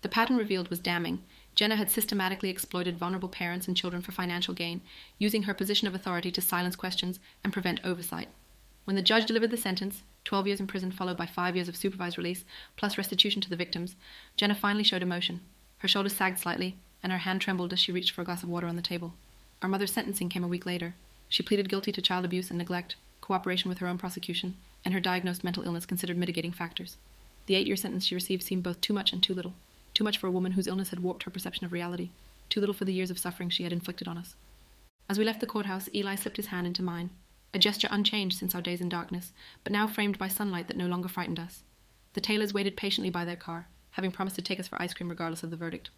The pattern revealed was damning. Jenna had systematically exploited vulnerable parents and children for financial gain, using her position of authority to silence questions and prevent oversight. When the judge delivered the sentence, 12 years in prison followed by 5 years of supervised release, plus restitution to the victims, Jenna finally showed emotion. Her shoulders sagged slightly, and her hand trembled as she reached for a glass of water on the table. Our mother's sentencing came a week later. She pleaded guilty to child abuse and neglect, cooperation with her own prosecution, and her diagnosed mental illness considered mitigating factors. The 8-year sentence she received seemed both too much and too little. Too much for a woman whose illness had warped her perception of reality. Too little for the years of suffering she had inflicted on us. As we left the courthouse, Eli slipped his hand into mine, a gesture unchanged since our days in darkness, but now framed by sunlight that no longer frightened us. The Taylors waited patiently by their car, having promised to take us for ice cream regardless of the verdict.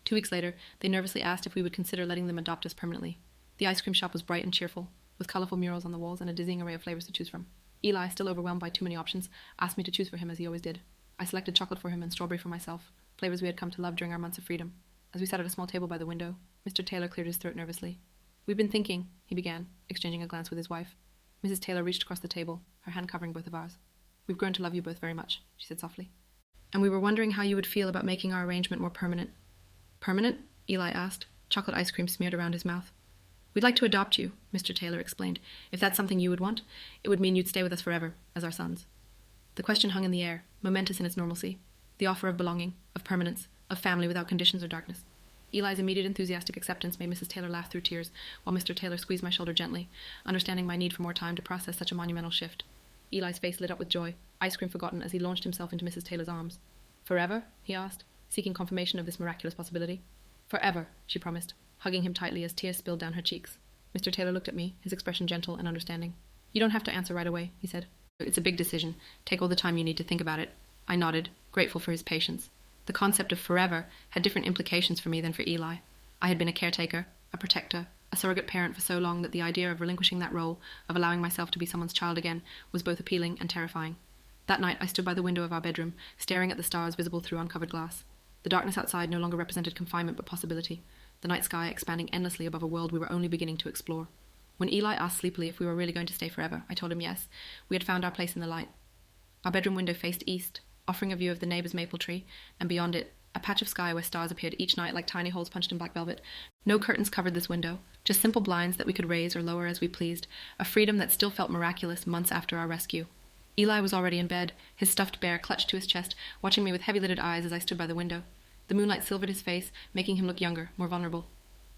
2 weeks later, they nervously asked if we would consider letting them adopt us permanently. The ice cream shop was bright and cheerful, with colourful murals on the walls and a dizzying array of flavours to choose from. Eli, still overwhelmed by too many options, asked me to choose for him as he always did. I selected chocolate for him and strawberry for myself, flavours we had come to love during our months of freedom. As we sat at a small table by the window, Mr. Taylor cleared his throat nervously. "We've been thinking," he began, exchanging a glance with his wife. Mrs. Taylor reached across the table, her hand covering both of ours. "We've grown to love you both very much," she said softly. "And we were wondering how you would feel about making our arrangement more permanent." "Permanent?" Eli asked, chocolate ice cream smeared around his mouth. "We'd like to adopt you," Mr. Taylor explained. "If that's something you would want, it would mean you'd stay with us forever, as our sons." The question hung in the air, momentous in its normalcy. The offer of belonging, of permanence, of family without conditions or darkness. Eli's immediate enthusiastic acceptance made Mrs. Taylor laugh through tears, while Mr. Taylor squeezed my shoulder gently, understanding my need for more time to process such a monumental shift. Eli's face lit up with joy, ice cream forgotten as he launched himself into Mrs. Taylor's arms. "Forever?" he asked, seeking confirmation of this miraculous possibility. "Forever," she promised, hugging him tightly as tears spilled down her cheeks. Mr. Taylor looked at me, his expression gentle and understanding. You don't have to answer right away, he said. It's a big decision. Take all the time you need to think about it. I nodded, grateful for his patience. The concept of forever had different implications for me than for Eli. I had been a caretaker, a protector, a surrogate parent for so long that the idea of relinquishing that role, of allowing myself to be someone's child again, was both appealing and terrifying. That night I stood by the window of our bedroom, staring at the stars visible through uncovered glass. The darkness outside no longer represented confinement but possibility, the night sky expanding endlessly above a world we were only beginning to explore. When Eli asked sleepily if we were really going to stay forever, I told him yes. We had found our place in the light. Our bedroom window faced east, offering a view of the neighbour's maple tree, and beyond it, a patch of sky where stars appeared each night like tiny holes punched in black velvet. No curtains covered this window, just simple blinds that we could raise or lower as we pleased, a freedom that still felt miraculous months after our rescue. Eli was already in bed, his stuffed bear clutched to his chest, watching me with heavy-lidded eyes as I stood by the window. The moonlight silvered his face, making him look younger, more vulnerable.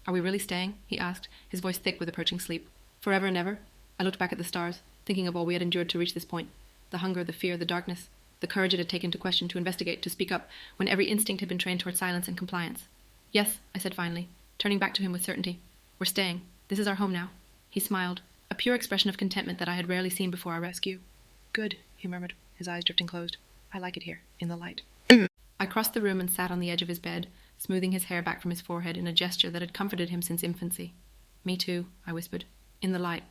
"Are we really staying?" he asked, his voice thick with approaching sleep. "Forever and ever?" I looked back at the stars, thinking of all we had endured to reach this point. The hunger, the fear, the darkness, the courage it had taken to question, to investigate, to speak up, when every instinct had been trained toward silence and compliance. "Yes," I said finally, turning back to him with certainty. "We're staying. This is our home now." He smiled, a pure expression of contentment that I had rarely seen before our rescue. "Good," he murmured, his eyes drifting closed. "I like it here, in the light." I crossed the room and sat on the edge of his bed, smoothing his hair back from his forehead in a gesture that had comforted him since infancy. "Me too," I whispered. "In the light."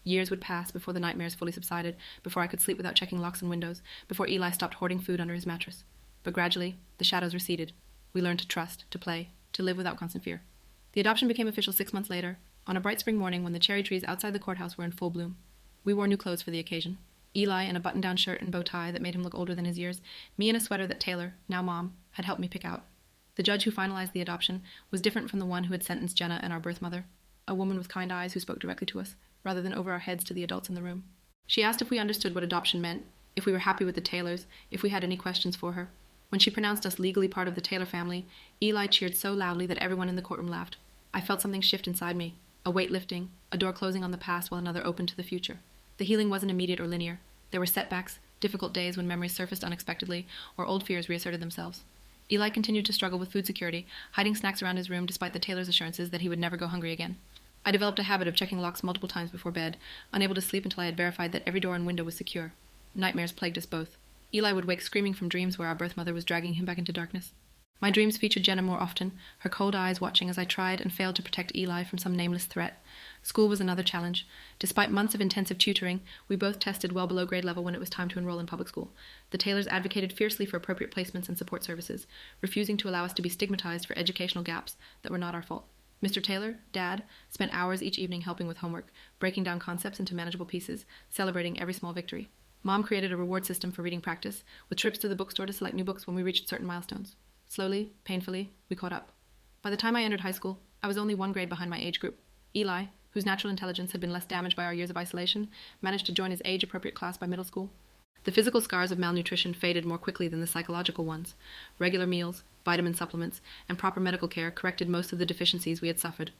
Years would pass before the nightmares fully subsided, before I could sleep without checking locks and windows, before Eli stopped hoarding food under his mattress. But gradually, the shadows receded. We learned to trust, to play, to live without constant fear. The adoption became official 6 months later, on a bright spring morning when the cherry trees outside the courthouse were in full bloom. We wore new clothes for the occasion. Eli in a button-down shirt and bow tie that made him look older than his years, me in a sweater that Taylor, now Mom, had helped me pick out. The judge who finalized the adoption was different from the one who had sentenced Jenna and our birth mother, a woman with kind eyes who spoke directly to us, rather than over our heads to the adults in the room. She asked if we understood what adoption meant, if we were happy with the Taylors, if we had any questions for her. When she pronounced us legally part of the Taylor family, Eli cheered so loudly that everyone in the courtroom laughed. I felt something shift inside me, a weight lifting, a door closing on the past while another opened to the future. The healing wasn't immediate or linear. There were setbacks, difficult days when memories surfaced unexpectedly, or old fears reasserted themselves. Eli continued to struggle with food security, hiding snacks around his room despite the Taylor's assurances that he would never go hungry again. I developed a habit of checking locks multiple times before bed, unable to sleep until I had verified that every door and window was secure. Nightmares plagued us both. Eli would wake screaming from dreams where our birth mother was dragging him back into darkness. My dreams featured Jenna more often, her cold eyes watching as I tried and failed to protect Eli from some nameless threat. School was another challenge. Despite months of intensive tutoring, we both tested well below grade level when it was time to enroll in public school. The Taylors advocated fiercely for appropriate placements and support services, refusing to allow us to be stigmatized for educational gaps that were not our fault. Mr. Taylor, Dad, spent hours each evening helping with homework, breaking down concepts into manageable pieces, celebrating every small victory. Mom created a reward system for reading practice, with trips to the bookstore to select new books when we reached certain milestones. Slowly, painfully, we caught up. By the time I entered high school, I was only 1 grade behind my age group. Eli, whose natural intelligence had been less damaged by our years of isolation, managed to join his age-appropriate class by middle school. The physical scars of malnutrition faded more quickly than the psychological ones. Regular meals, vitamin supplements, and proper medical care corrected most of the deficiencies we had suffered.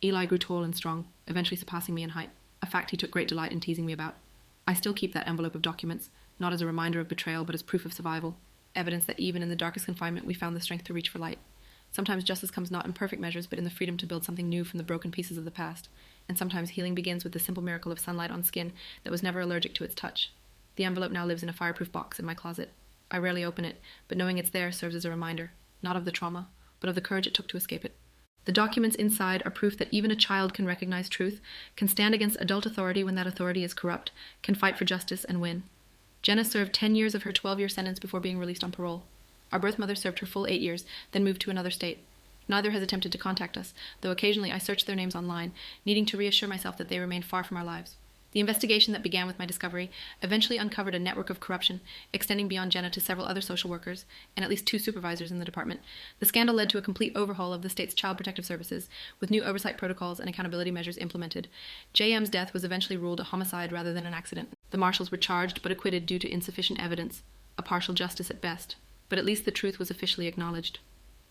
Eli grew tall and strong, eventually surpassing me in height, a fact he took great delight in teasing me about. I still keep that envelope of documents, not as a reminder of betrayal but as proof of survival, evidence that even in the darkest confinement we found the strength to reach for light. Sometimes justice comes not in perfect measures but in the freedom to build something new from the broken pieces of the past, and sometimes healing begins with the simple miracle of sunlight on skin that was never allergic to its touch. The envelope now lives in a fireproof box in my closet. I rarely open it, but knowing it's there serves as a reminder, not of the trauma, but of the courage it took to escape it. The documents inside are proof that even a child can recognize truth, can stand against adult authority when that authority is corrupt, can fight for justice and win. Jenna served 10 years of her 12-year sentence before being released on parole. Our birth mother served her full 8 years, then moved to another state. Neither has attempted to contact us, though occasionally I search their names online, needing to reassure myself that they remain far from our lives. The investigation that began with my discovery eventually uncovered a network of corruption, extending beyond Jenna to several other social workers, and at least 2 supervisors in the department. The scandal led to a complete overhaul of the state's child protective services, with new oversight protocols and accountability measures implemented. JM's death was eventually ruled a homicide rather than an accident. The marshals were charged but acquitted due to insufficient evidence, a partial justice at best, but at least the truth was officially acknowledged.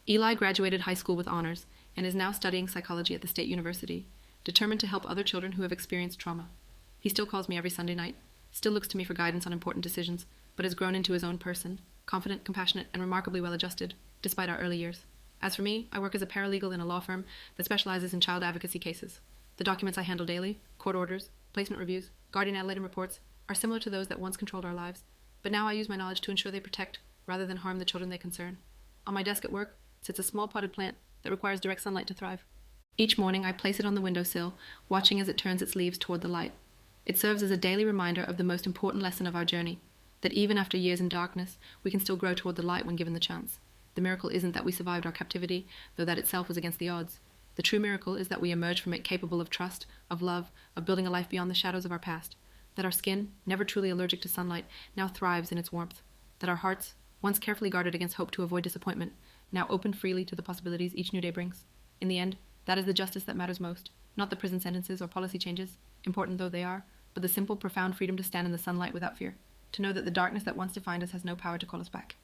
Eli graduated high school with honors, and is now studying psychology at the State University, determined to help other children who have experienced trauma. He still calls me every Sunday night, still looks to me for guidance on important decisions, but has grown into his own person, confident, compassionate, and remarkably well-adjusted, despite our early years. As for me, I work as a paralegal in a law firm that specializes in child advocacy cases. The documents I handle daily, court orders, placement reviews, Guardian ad litem reports are similar to those that once controlled our lives, but now I use my knowledge to ensure they protect rather than harm the children they concern. On my desk at work sits a small potted plant that requires direct sunlight to thrive. Each morning I place it on the windowsill, watching as it turns its leaves toward the light. It serves as a daily reminder of the most important lesson of our journey, that even after years in darkness, we can still grow toward the light when given the chance. The miracle isn't that we survived our captivity, though that itself was against the odds. The true miracle is that we emerge from it capable of trust, of love, of building a life beyond the shadows of our past. That our skin, never truly allergic to sunlight, now thrives in its warmth. That our hearts, once carefully guarded against hope to avoid disappointment, now open freely to the possibilities each new day brings. In the end, that is the justice that matters most, not the prison sentences or policy changes, important though they are, but the simple, profound freedom to stand in the sunlight without fear, to know that the darkness that once defined us has no power to call us back.